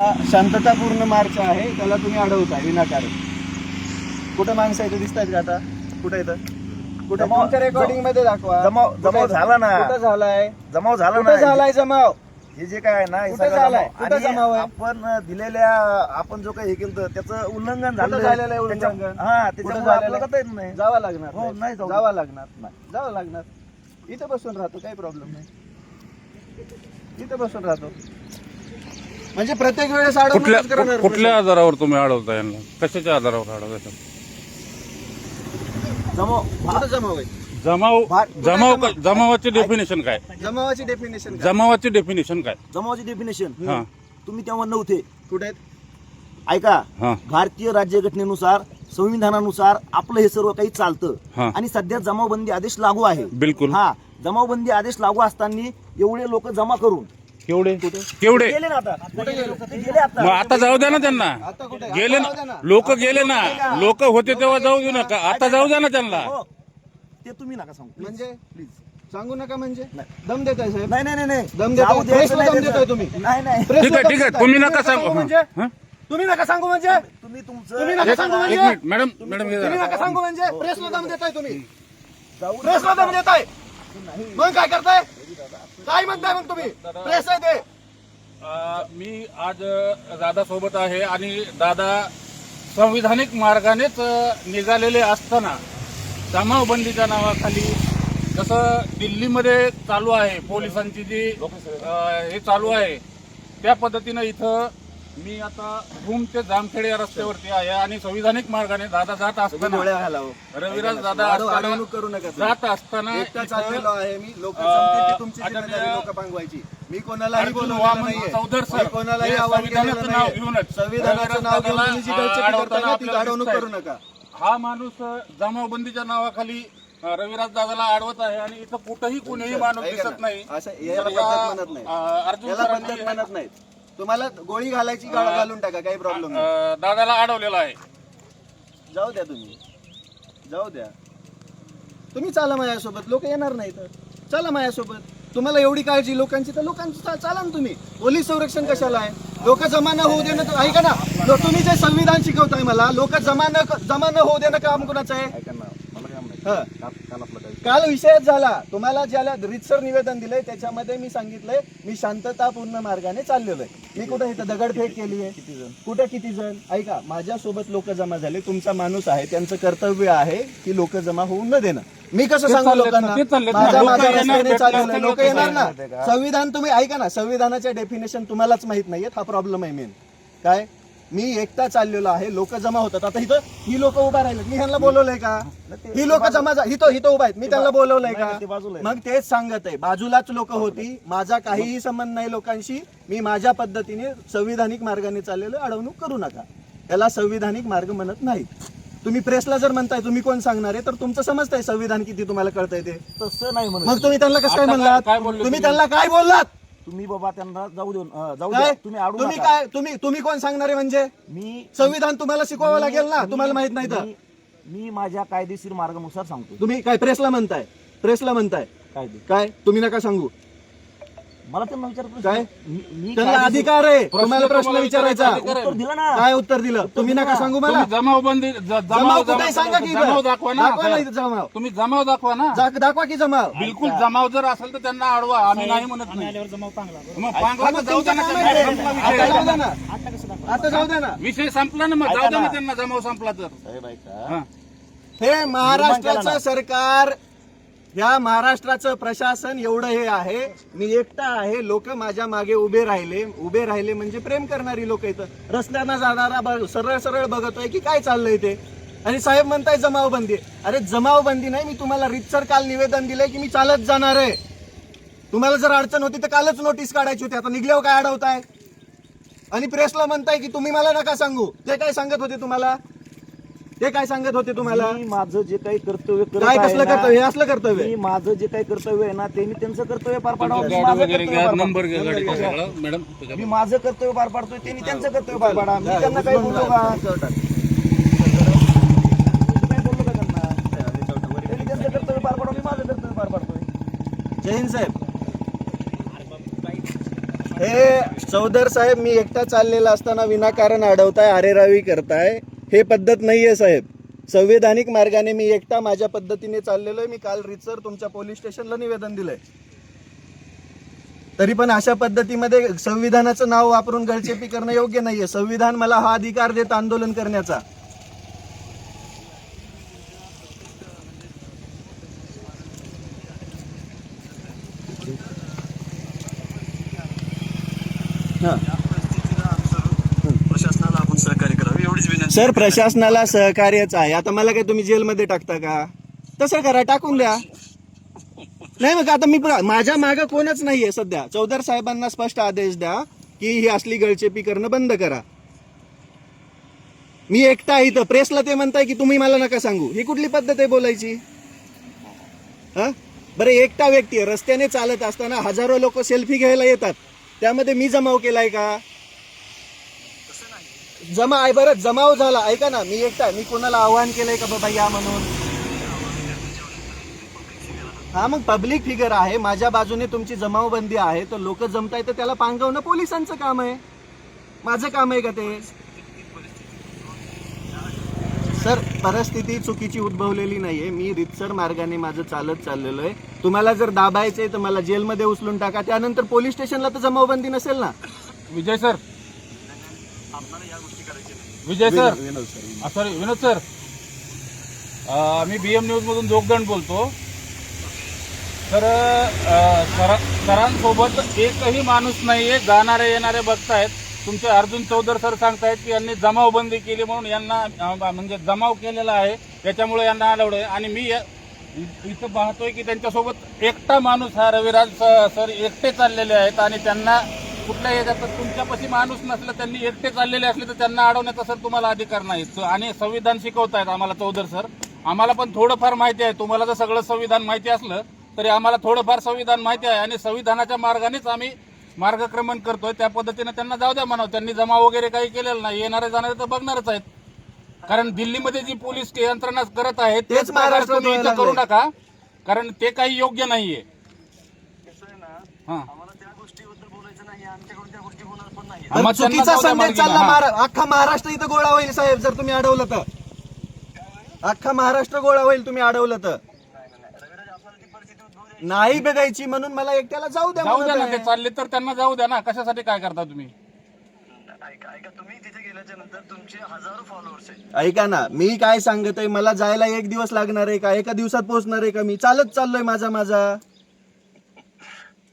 शांततापूर्ण मार्च आहे, त्याला तुम्ही अडवताय विनाकारण. कुठं माणसं इथे दिसतात का आता? कुठं येतं? कुठे? तुमच्या रेकॉर्डिंग मध्ये दाखवा. जमाव झाला ना. कुठं झालाय? जमाव झाला कुठं झालाय जमाव? हे जे काय आहे ना, हे कुठं सगळं झालाय? जमाव. कुठं जमाव आणि आहे? आपण दिलेल्या आपण जो काही हे केलं त्याचं उल्लंघन कुठं झालं. झालेलं आहे उल्लंघन? हा, कुठं त्याच्यामुळे झालेलं आपल्याला आहे? करता येत नाही. जावं लागणार. हो, नाही जाऊ. जावं लागणार. जावं लागणार. इथं बसून राहतो, काही प्रॉब्लेम नाही. इथं बसून राहतो. म्हणजे प्रत्येक वेळेस कुठल्या आधारावर तुम्ही अडवता यांना? कशाच्या आधारावर अडवता? जमाव कुठं जमाव आहे? जमावाची डेफिनेशन काय? जमावाची डेफिनेशन जमावाची डेफिनेशन काय? जमावाची डेफिनेशन हा तुम्ही तेव्हा नव्हते. कुठे आहेत? ऐका, हा भारतीय राज्यघटनेनुसार संविधानानुसार आपलं हे सर्व काही चालतं. हा. आणि सध्या जमावबंदी आदेश लागू आहे. बिलकुल. हा, जमावबंदी आदेश लागू असताना एवढे लोक जमा करून केवढे गेले ना. आता कुठे गेले? ते गेले आता. मग आता जाऊ द्या ना त्यांना. आता कुठे? गेले आता जाऊ द्या ना ना. लोक, गेले ना लोक होते तेव्हा जाऊ देऊ नका. आता जाऊ द्या ना त्यांना. हो, ते तुम्ही नका सांगू म्हणजे प्लीज. सांगू नका म्हणजे दम देताय साहेब. नाही नाही नाही दम जाऊ देताय. द्यायचं प्रेसला नाही दम त्याचं. देताय तुम्ही. नाही नाही प्रेसला ठीक आहे दम ठीक आहे देताय. तुम्ही नका नका सांगू. म्हणजे हा? तुम्ही नका सांगू म्हणजे तुम्ही तुम्ही तुमचं नका सांगू एक म्हणजे मिनिट मॅडम मॅडम हे तुम्ही जरा. नका सांगू म्हणजे प्रेसला दम देताय तुम्ही. जाऊ प्रेसला दम देताय. मग काय करताय? काय म्हणताय मग तुम्ही? प्रेस आहे ते. मी आज दादा सोबत आहे आणि दादा संविधानिक मार्गानेच निघालेले असताना जमावबंदीच्या नावाखाली जसं दिल्लीमध्ये चालू आहे पोलिसांची जी हे चालू आहे त्या पद्धतीनं इथं मी आता भूम ते जामखेड या रस्त्यावरती आहे आणि संविधानिक मार्गाने दादा जात असताना डोळ्या घालावं. रविराज दादा अडवणूक करू नका. जात असताना एकटा चाललेलो आहे मी. लोक तुमची जिम्मेदारी लोक पांगवायची. मी कोणालाही अर्जुन बोलवलेलं वामन नाहीये. चौधर सर मी कोणालाही हे आवाहन संविधानाचं केलेलं नाव नाहीये. घेऊनच संविधानाचं नाव घेऊन तुम्ही जी गळचेपी करताय ना, ती आपल्याला अडवणूक दिसतंय. करू नका. हा माणूस जमावबंदीच्या नावाखाली रविराज दादाला अडवत आहे आणि इथं कुठंही कुणीही माणूस ऐका दिसत ना, नाही. असं याला पद्धत म्हणत नाही. अर्जुन याला पद्धत सरांनी म्हणत नाही. तुम्हाला गोळी घालायची घालून टाका, काही प्रॉब्लेम नाही. दादाला अडवलेला आहे. जाऊ द्या तुम्ही. जाऊ द्या. तुम्ही चाला माझ्यासोबत. लोक येणार नाही तर चला माझ्यासोबत. तुम्हाला एवढी काळजी लोकांची तर लोकांची चाला ना तुम्ही. पोलीस संरक्षण कशाला आहे? लोक जमा न होऊ देणं. ऐका ना, तुम्ही जे संविधान शिकवताय मला, लोक जमा न होऊ देणं काम कुणाचं आहे? ऐका ना, मला काय हं. म्हणायचं काल विषयच झाला. तुम्हाला ज्याला रितसर निवेदन दिलंय त्याच्यामध्ये मी सांगितलंय मी शांततापूर्ण मार्गाने चाललेलो आहे. मी कुठे इथं दगडफेक केली आहे? कुठे किती जण? ऐका, माझ्यासोबत लोक जमा झाले. तुमचा माणूस आहे, त्यांचं कर्तव्य आहे की लोक जमा होऊन न देणं. मी कसं सांगू लोकांना? माझ्या रस्त्याने चाललेलं लोक येणार ना. संविधान तुम्ही ऐका ना, संविधानाच्या डेफिनेशन तुम्हालाच माहित नाहीयेत. हा प्रॉब्लेम आहे मेन. काय? मी एकटा चाललेलो आहे, लोक जमा होतात. आता इथं ही लोक उभा राहिले, मी ह्यांना बोलवलंय का? ही लोक जमा इथं उभा आहेत, मी त्यांना बोलवलंय का? मग तेच सांगत आहे, बाजूलाच लोक होती. माझा काहीही संबंध नाही लोकांशी. मी माझ्या पद्धतीने संविधानिक मार्गाने चाललेलो. अडवणूक करू नका. त्याला संविधानिक मार्ग म्हणत नाही. तुम्ही प्रेसला जर म्हणताय, तुम्ही कोण सांगणार आहे? तर तुमचं समजतंय संविधान किती तुम्हाला कळतंय ते. तसं नाही म्हणत. मग तुम्ही त्यांना कसं काय आता म्हणलात? काय बोलले तुम्ही त्यांना काय बोललात? तुम्ही बाबा त्यांना जाऊ काय? द्या. तुम्ही अडू तुम्ही नका. काय तुम्ही कोण सांगणार आहे? म्हणजे मी संविधान तुम्हाला शिकवावं लागेल ना. तुम्हाला माहित नाही तर मी माझ्या कायदेशीर मार्गानुसार सांगतो. तुम्ही काय प्रेसला म्हणताय? काय तुम्ही नका सांगू. मला त्यांना विचारतो काय? मी त्यांना अधिकार आहे तुम्हाला प्रश्न विचारायचा. उत्तर दिलं ना. काय उत्तर दिलं? तुम्ही नका सांगू मला. तुम्ही जमावबंदी जमाव कुठे सांगा की जमाव दाखवा ना. दाखवा ना इथं जमाव. तुम्ही जमाव दाखवा ना. दाखवा की जमाव. बिलकुल जमाव जर असेल तर त्यांना अडवा. आम्ही नाही म्हणत नाही. मग पांगला तर जाऊ द्या ना. आता जाऊ द्या ना. आता जाऊ द्या ना. विषय संपला ना. मग जाऊ द्या ना त्यांना. जमाव संपला तर हा. हे महाराष्ट्राचं सरकार, या महाराष्ट्राचं प्रशासन एवढं हे आहे. मी एकटा आहे. लोक माझ्या मागे उभे राहिले म्हणजे प्रेम करणारी लोक. इथं रस्त्यानं जाणारा सरळ सरळ बघतोय की काय चाललंय ते. आणि साहेब म्हणताय जमावबंदी. अरे जमावबंदी नाही. मी तुम्हाला रितसर काल निवेदन दिलंय की मी चालत जाणार आहे. तुम्हाला जर अडचण होती तर कालच नोटीस काढायची होती. आता निघल्यावर काय अडवताय? आणि प्रेसला म्हणताय की तुम्ही मला नका सांगू. ते काय सांगत होते तुम्हाला? मी माझं जे काही कर्तव्य करत काय आहे कसलं ना, कर्तव्य? हे असलं कर्तव्य? मी माझं जे काही कर्तव्य आहे ना, ते मी त्यांचं कर्तव्य पार पाडावं. मी गाडी माझं वगैरे कर्तव्य घ्या. पार नंबर घ्या पाडतो. गाडीचा सगळा. मॅडम मी माझं कर्तव्य पार पाडतोय, त्यांनी त्यांचं कर्तव्य पार पाडा. मी त्यांना काही बोललो का? त्यांनी त्यांचं कर्तव्य पार पाडा, मी माझं कर्तव्य पार पाडतोय. जय हिंद साहेब. हे चौधर साहेब, मी एकटा चाललेला असताना विनाकारण अडवताय, आरेरावी करताय, हे पद्धत नाहीये साहेब. संविधानिक मार्गाने मी एकटा माझ्या पद्धतीने चाललेलो आहे. मी काल रितसर तुमच्या पोलीस स्टेशनला निवेदन दिलंय. तरी पण अशा पद्धतीमध्ये संविधानाचं नाव वापरून गळचेपी करणं योग्य नाहीये. संविधान मला हा अधिकार देत आंदोलन करण्याचा. प्रशासनाला आपण सहकार्य करावे एवढीच विनंती. सर, प्रशासनाला सहकार्यच आहे. आता मला काय तुम्ही जेलमध्ये टाकता का? तसं करा, टाकून द्या. नाही मग आता मी माझ्या मागं कोणच नाहीये सध्या. चौधर साहेबांना स्पष्ट आदेश द्या की ही असली गळचेपी करणं बंद करा. मी एकटा इथं, प्रेसला ते म्हणताय की तुम्ही मला नका सांगू. ही कुठली पद्धत आहे बोलायची? हा, बरं, एकटा व्यक्ती आहे, रस्त्याने चालत असताना हजारो लोक सेल्फी घ्यायला येतात, त्यामध्ये मी जमाव केलाय का? जमा आहे, बरं जमाव झाला, ऐका ना, मी एकटा, मी कोणाला आव्हान केलंय का बाबा या म्हणून? हा, मग पब्लिक फिगर आहे, माझ्या बाजूने तुमची जमावबंदी आहे, तर लोक जमताय तर त्याला पांगवणं पोलिसांचं काम आहे. माझं काम आहे का ते? सर, परिस्थिती चुकीची उद्भवलेली नाहीये. मी रितसर मार्गाने माझं चालत चाललेलो आहे. तुम्हाला जर दाबायचंय तर मला जेलमध्ये उचलून टाका, त्यानंतर पोलीस स्टेशनला तर जमावबंदी नसेल ना. विजय सर, सॉरी विनोद सर, मी BM न्यूज मधून जोगदंड बोलतो. तर सरांसोबत एकही माणूस नाहीये, जाणारे येणारे बघतायत. तुमचे अर्जुन चौधर सर सांगतायत की यांनी जमावबंदी केली म्हणून यांना म्हणजे जमाव केलेला आहे, त्याच्यामुळे यांना अलाउड आहे. आणि मी इथं पाहतोय की त्यांच्यासोबत एकटा माणूस हा रविराज सर एकटे चाललेले आहेत आणि त्यांना कुठल्याही याच्यात तुमच्यापाशी माणूस नसलं, त्यांनी एकटे चाललेले असले तर त्यांना अडवण्याचा सर तुम्हाला अधिकार नाही. आणि संविधान शिकवतायत आम्हाला चौधर सर. आम्हाला पण थोडंफार माहिती आहे. तुम्हाला जर सगळं संविधान माहिती असलं तरी आम्हाला थोडंफार संविधान माहिती आहे आणि संविधानाच्या मार्गानेच आम्ही मार्गक्रमण करतोय. त्या पद्धतीने त्यांना जाऊ द्या म्हणावं. त्यांनी जमा वगैरे काही केलेलं नाही. येणारे जाणारे तर बघणारच आहेत. कारण दिल्लीमध्ये जी पोलीस यंत्रणा करत आहे तेच महाराष्ट्रात तुम्ही इथं करू नका, कारण ते काही योग्य नाहीये. चुकीचा संदेश चालला, अख्खा महाराष्ट्र इथं गोळा होईल साहेब जर तुम्ही अडवलं तर. अख्खा महाराष्ट्र गोळा होईल तुम्ही अडवलं तर. नाही बघायची म्हणून मला एकट्याला जाऊ द्या. जाऊ द्या ना, ते चालले तर त्यांना जाऊ द्या ना. कशासाठी काय करता तुम्ही? तुम्ही तिथे गेल्याच्या नंतर तुमचे हजारो फॉलोअर्स आहेत. ऐका ना, मी काय सांगत आहे, मला जायला 1 दिवस लागणार आहे का? एका दिवसात पोहोचणार आहे का? मी चालत चाललोय माझा.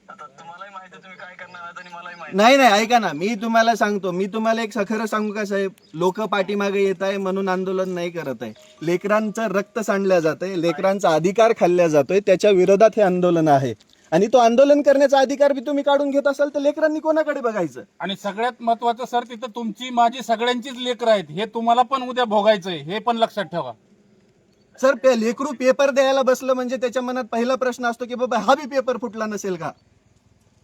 आता तुम्हालाही माहिती आहे तुम्ही काय करणार आहात आणि मलाही माहिती. नाही, ऐका ना, मी तुम्हाला सांगतो, मी तुम्हाला एक खरं सांगू का साहेब, लोक पाठीमागे येत आहे म्हणून आंदोलन नाही करत आहे. लेकरांचं रक्त सांडलं जात आहे, लेकरांचा अधिकार खाल्ला जातोय, त्याच्या विरोधात हे आंदोलन आहे. आणि तो आंदोलन करण्याचा अधिकार बी तुम्ही काढून घेत असाल तर लेकरांनी कोणाकडे बघायचं? आणि सगळ्यात महत्वाचं सर, तिथं तुमची माझी सगळ्यांचीच लेकरं आहेत. हे तुम्हाला पण उद्या भोगायचंय, हे पण लक्षात ठेवा. सर, लेकरू पेपर द्यायला बसलं म्हणजे त्याच्या मनात पहिला प्रश्न असतो की बाबा हा बी पेपर फुटला नसेल का?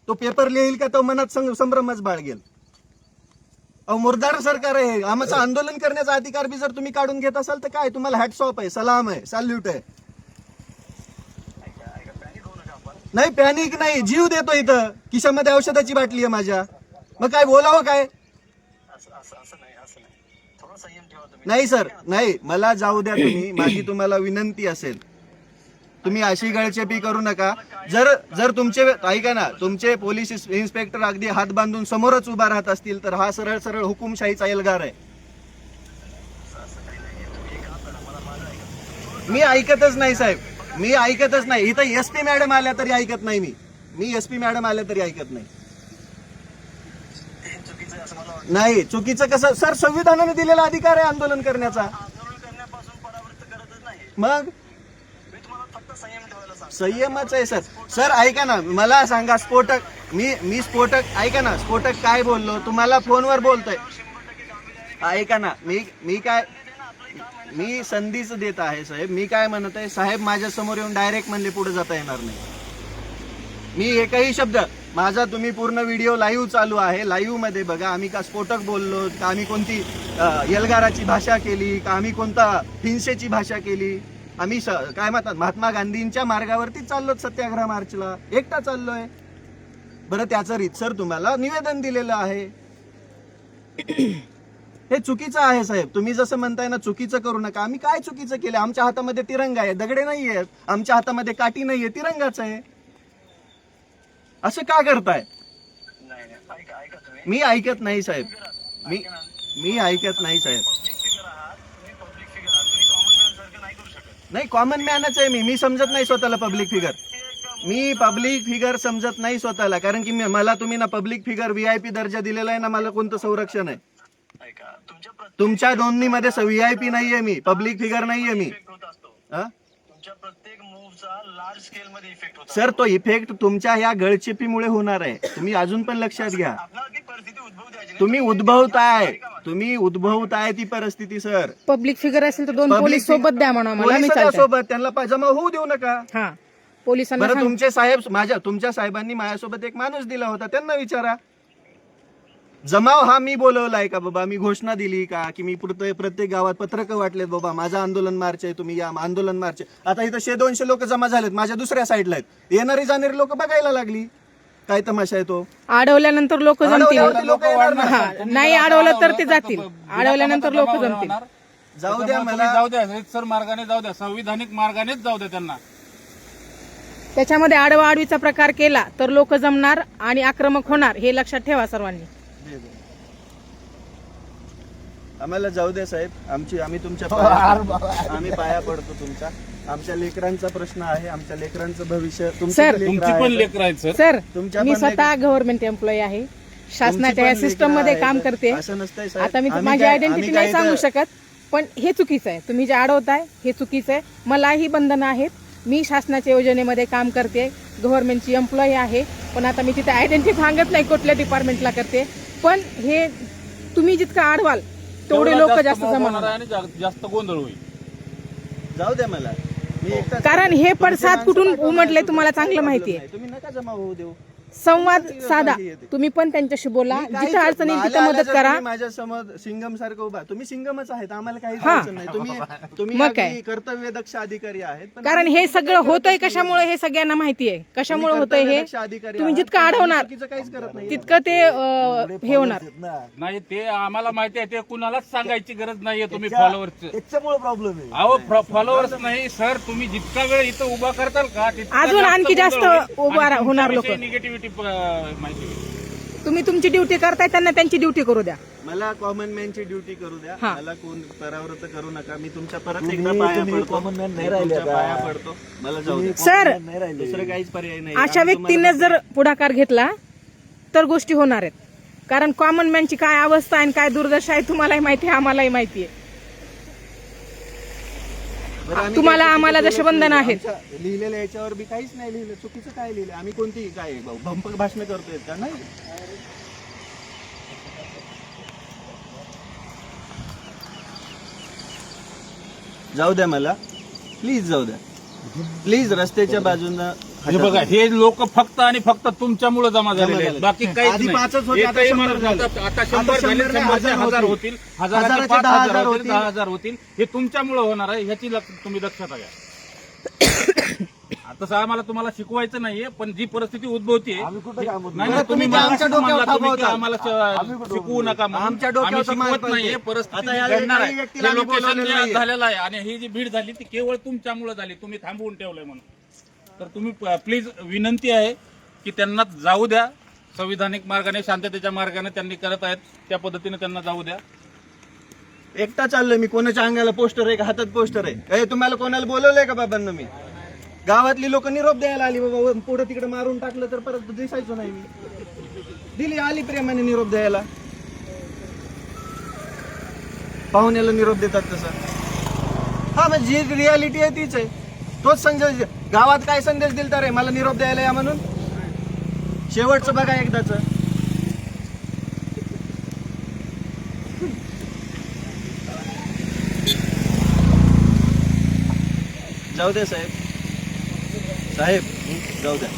तो पेपर लिहिल का? तो मनात संभ्रमच बाळगेल. मुर्दार सरकार आहे. आमचं आंदोलन करण्याचा अधिकार बी जर तुम्ही काढून घेत असाल तर काय, तुम्हाला हॅट्स ऑफ आहे, सलाम आहे, सॅल्यूट आहे. नाही, पॅनिक नाही, जीव देतो इथं. खिशामध्ये औषधाची बाटली आहे माझ्या. मग काय बोलावं काय? नाही सर, नाही, मला जाऊ द्या तुम्ही. माझी तुम्हाला विनंती असेल, तुम्ही अशी गळचेपी करू नका. जर तुमचे, ऐका ना, तुमचे पोलीस इन्स्पेक्टर अगदी हात बांधून समोरच उभा राहत असतील तर हा सरळ सरळ हुकुमशाहीचा एल्गार आहे. मी ऐकतच नाही साहेब, मी ऐकतच नाही. इथं SP मॅडम आल्या तरी ऐकत नाही. मी SP मॅडम आल्या तरी ऐकत नाही. नाही, चुकीचं कसं सर? संविधानाने दिलेला अधिकार आहे आंदोलन करण्याचा. आंदोलन करण्यापासून परावृत्त करतच नाही. मग मी तुम्हाला फक्त संयम ठेवायला सांगतो. संयमच आहे सर. सर ऐका ना, मला सांगा, स्फोटक, मी स्फोटक, ऐका ना, स्फोटक काय बोललो? तुम्हाला फोनवर बोलतोय. ऐका ना, मी संधीच देत आहे साहेब. मी काय म्हणत आहे साहेब, माझ्या समोर येऊन डायरेक्ट म्हणले पुढे जाता येणार नाही. मी एकही शब्द माझा, तुम्ही पूर्ण व्हिडिओ लाईव्ह चालू आहे, लाईव्ह मध्ये बघा. आम्ही का स्फोटक बोललो का? आम्ही कोणती एल्गाराची भाषा केली का? आम्ही कोणता हिंसेची भाषा केली? आम्ही काय म्हणतात, महात्मा गांधींच्या मार्गावरती चाललो सत्याग्रह मार्चला. एकटा चाललोय. बरं त्याचं रीतसर तुम्हाला निवेदन दिलेलं आहे. हे चुकीचं आहे साहेब. तुम्ही जसं म्हणताय ना चुकीचं करू नका. आम्ही काय चुकीचं केलं? आमच्या हातामध्ये तिरंगा आहे, दगडे नाही आहेत. आमच्या हातामध्ये काठी नाहीये, तिरंगाच आहे. असं का करताय? नाही ऐका ऐका तुम्ही मी ऐकत नाही साहेब. मी ऐकत नाही साहेब. पब्लिक फिगर आहात, तुम्ही पब्लिक फिगर आहात, तुम्ही कॉमन मॅन सारखं नाही करू शकत. नाही कॉमन मॅनच आहे मी समजत नाही स्वतःला पब्लिक फिगर. मी पब्लिक फिगर समजत नाही स्वतःला, कारण की मला तुम्ही ना पब्लिक फिगर VIP दर्जा दिलेला आहे ना, मला कोणतं संरक्षण आहे? ऐका तुमच्या दोन्हीमध्ये VIP नाहीये, मी पब्लिक फिगर नाहीये मी. इफेक्ट होत असतो. हा? तुमच्या प्रत्येक मूव्हचा लार्ज स्केल मध्ये इफेक्ट होतो. सर तो इफेक्ट तुमच्या ह्या गळचेपीमुळे होणार आहे. तुम्ही अजून पण लक्षात घ्या. आपल्याला ती परिस्थिती उद्भवू द्यायची नाही. तुम्ही उद्भवताय ती परिस्थिती सर. पब्लिक फिगर असेल तर 2 पोलीस सोबत द्या म्हणा मला, मी पोलिसांच्या चालते. सोबत त्यांना जमा होऊ देऊ नका. हा, पोलिसांना बरं सांग. तुमचे साहेब तुमच्या साहेबांनी माझ्यासोबत एक माणूस दिला होता, त्यांना विचारा. जमाव हा मी बोलवलाय का बाबा? मी घोषणा दिली का की मी प्रत्येक गावात पत्रक वाटलेत बाबा माझा आंदोलन मार्च आहे, तुम्ही या आंदोलन मार्च आहे. आता इथं 100-200 लोक जमा झालेत, माझ्या दुसऱ्या साईडला आहेत. येणारी जाणारी लोक बघायला लागली. काय तमाशा आहे तो? अडवल्यानंतर लोक अडवल्यावरती जमतील. लोक येणार नाही. हा, नाही अडवलं तर ते जातील. अडवल्यानंतर लोक जमतील. जाऊ द्या तुम्ही मला. जाऊ द्या, रीतसर मार्गाने जाऊ द्या, संविधानिक मार्गानेच जाऊ द्या त्यांना. त्याच्यामध्ये आडवाआडवीचा प्रकार केला तर लोक जमणार आणि आक्रमक होणार, हे लक्षात ठेवा सर्वांनी. आम्हाला जाऊ द्या साहेब. आम्ही तुमच्या आम्ही पाया पडतो तुमच्या. आमच्या लेकरांचा प्रश्न आहे, आमच्या लेकरांचं भविष्य. सर, तुमची पण लेकर आहेत सर. सर, तुमच्या मी पण स्वतः गव्हर्नमेंट एम्प्लॉई आहे, शासनाच्या या सिस्टम मध्ये काम करते. असं नसतंय साहेब. आता मी आम्ही माझी काय- आयडेंटिटी आम्ही नाही काय सांगू इथं- शकत, पण हे चुकीचं आहे. तुम्ही जे अडवताय हे चुकीचं आहे. मलाही बंधनं आहेत. मी शासनाच्या योजनेमध्ये काम करते, गव्हर्नमेंटची एम्प्लॉई आहे. पण आता मी तिथे आयडेंटिटी सांगत नाही कुठल्या डिपार्टमेंटला करते. पण हे तुम्ही जितकं अडवाल तेवढे लोक जास्त मोह जमा होणार आहे होणार. आणि जास्त गोंधळ होईल. जाऊ द्या मला. मी एकटाच- कारण हे तुमचे पडसाद माणसं कुठून पाठवा, उमटले माझ्यासोबत तुम्हाला काही चांगलं problem माहिती आहे. नाही. तुम्ही नका जमा होऊ देऊ. संवाद किती साधा. काही येते. तुम्ही पण त्यांच्याशी बोला, मी काहीच- जिथं अडचण येईल तिथं मला मदत जर करा. तुम्ही माझ्या समोर सिंगम सारखं उभा, तुम्ही सिंगमच आहेत, आम्हाला काहीच हा. अडचण नाही. तुम्ही मग काय? अगदी कर्तव्य दक्ष अधिकारी आहेत. पण कारण आम्ही हे तुमचं सगळं काही होतंय करत कशामुळे हे सगळ्यांना माहिती आहे. कशामुळे होतंय हे कर्तव्यदक्ष अधिकारी तुम्ही आहात, जितकं पण आम्ही अडवणार चुकीचं काहीच करत नाही. तितकं ते हे होणार. नाही ते आम्हाला माहिती आहे, ते कुणालाच सांगायची गरज नाहीये. तुम्ही फॉलोअर्स त्याच्यामुळे प्रॉब्लेम आहे. अहो फॉलोअर्स नाही सर, तुम्ही जितका वेळ इथं उभा करताल का तितका अजून आणखी जास्त गोंधळ होईल. उभा आणि होणार तुमच्याविषयी लोकं. निगेटिव्हिटी माहिती होईल. तुम्ही तुमची ड्युटी करताय, त्यांना त्यांची ड्युटी करू द्या. मला कॉमन मॅनची ड्युटी करू द्या. हा. मला कोण परावृत्त करू नका. मी तुमच्या परत तुम्ही- एकदा पाया तुम्ही पडतो. common man नाही मी राहिले तुमच्या आता. पाया पडतो. मला जाऊ द्या. सर, नाही राहिले. दुसरं काहीच पर्याय नाही. अशा आम्ही व्यक्तीने तुम्हाला- जर पुढाकार घेतला तर गोष्टी होणार आहेत. कारण कॉमन मॅनची काय अवस्था आहे आणि काय दुर्दशा आहे तुम्हालाही माहिती आहे, आम्हालाही माहिती आहे. बरं, आम्ही तुम्हाला काही आम्हाला चुकीचं जसे बोलत बंधनं नाही. आहेत. आमच्या लिहिलेल्या याच्यावर बी काहीच नाही लिहिलं. चुकीचं काय लिहिलं? आम्ही कोणती काय भंपक भाषण करतोय का? नाही. जाऊ द्या मला. प्लीज जाऊ द्या. प्लीज रस्त्याच्या बाजूनं हे बघा, हे लोक फक्त आणि फक्त तुमच्यामुळे जमा झालेले आहेत. बाकी काहीच आधी नाही. 5च होते, आता एकही 100 माणूस झाले. आता आता 100 झाले, 100 नाही, 100चे 1000 हजार होतील. होतील, हजाराचे हजाराचे 5,000 10,000 होतील, होतील. 10,000 होतील. हे तुमच्यामुळे होणार आहे, ह्याची तुम्ही लक्षात घ्या. तसं आम्हाला तुम्हाला शिकवायचं नाहीये, पण जी परिस्थिती उद्भवते आम्ही कुठं काम होत नाही बरं, नाही, तुम्ही तुम्ही ते आमच्या म्हणला डोक्यावर तुम्ही की थांबवता. आम्हाला शिकवू नका म्हणून. आमच्या डोक्यावर आम्ही तर मार शिकवत पडते. नाहीये, आता परिस्थिती ह्या घडणार आहे. एकाही व्यक्तीला हे आम्ही लोकेशन बोलवलेलं जे नाहीये. झालेलं आहे आणि ही जी भीड झाली ती केवळ तुमच्यामुळे झाली. तुम्ही थांबवून ठेवलंय म्हणून. तर तुम्ही प्लीज विनंती आहे की त्यांना जाऊ द्या. संविधानिक मार्गाने, शांततेच्या मार्गाने त्यांनी करत आहेत त्या पद्धतीने त्यांना जाऊ द्या. एकटा चाललोय मी. कोणाच्या अंगाला पोस्टर आहे का हातात पोस्टर आहे? तुम्हाला कोणाला बोलवलंय का बाबांना? मी गावातली लोक निरोप द्यायला आली. बाबा पुढे तिकडे मारून टाकलं तर परत दिसायचो नाही. मी दिली, आली प्रेमाने निरोप द्यायला. पाहुण्याला निरोप देतात तसं. हा म्हणजे जी रियालिटी आहे तीच आहे. तोच संदेश गावात काय संदेश दिलता रे मला निरोप द्यायला या म्हणून? शेवटचं बघा एकदाच. जाऊ द्या साहेब. साहेब जाऊ द्या.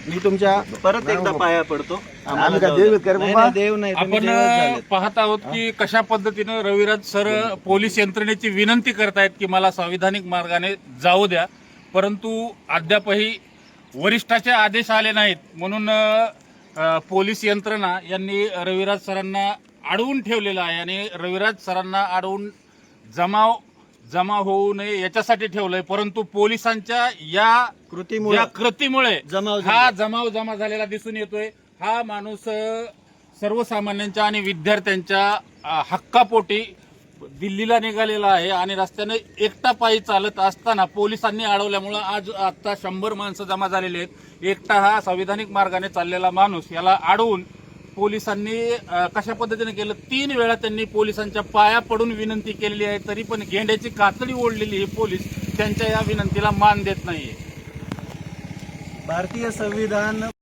मी तुमच्या परत एकदा पाया पडतो. आम्ही काय देव आहेत का रे नाही, बाबा? नाही, देव नाही तुम्ही आपण देवच झालेत. पाहत आहोत की कशा पद्धतीनं रविराज सर पोलीस यंत्रणेची विनंती करतायत की मला संविधानिक मार्गाने जाऊ द्या, परंतु अद्यापही वरिष्ठाचे आदेश आले नाहीत म्हणून पोलीस यंत्रणा यांनी रविराज सरांना अडवून ठेवलेलं आहे आणि रविराज सरांना अडवून जमा होऊ नये याच्यासाठी ठेवलंय, परंतु पोलिसांच्या या कृतीमुळे जमाव हा जमाव जमा झालेला दिसून येतोय. हा माणूस सर्वसामान्यांच्या आणि विद्यार्थ्यांच्या हक्कापोटी दिल्लीला निघालेला आहे आणि रस्त्याने एकटा पायी चालत असताना पोलिसांनी अडवल्यामुळं आज आता 100 माणसं जमा झालेली आहेत. एकटा हा संविधानिक मार्गाने चाललेला माणूस याला अडवून पोलिसांनी कशा पद्धतीने केलं, 3 वेळा त्यांनी पोलिसांच्या पाया पडून विनंती केलेली आहे, तरी पण गेंड्याची कातडी ओढलेली हे पोलीस त्यांच्या या विनंतीला मान देत नाहीये. भारतीय संविधान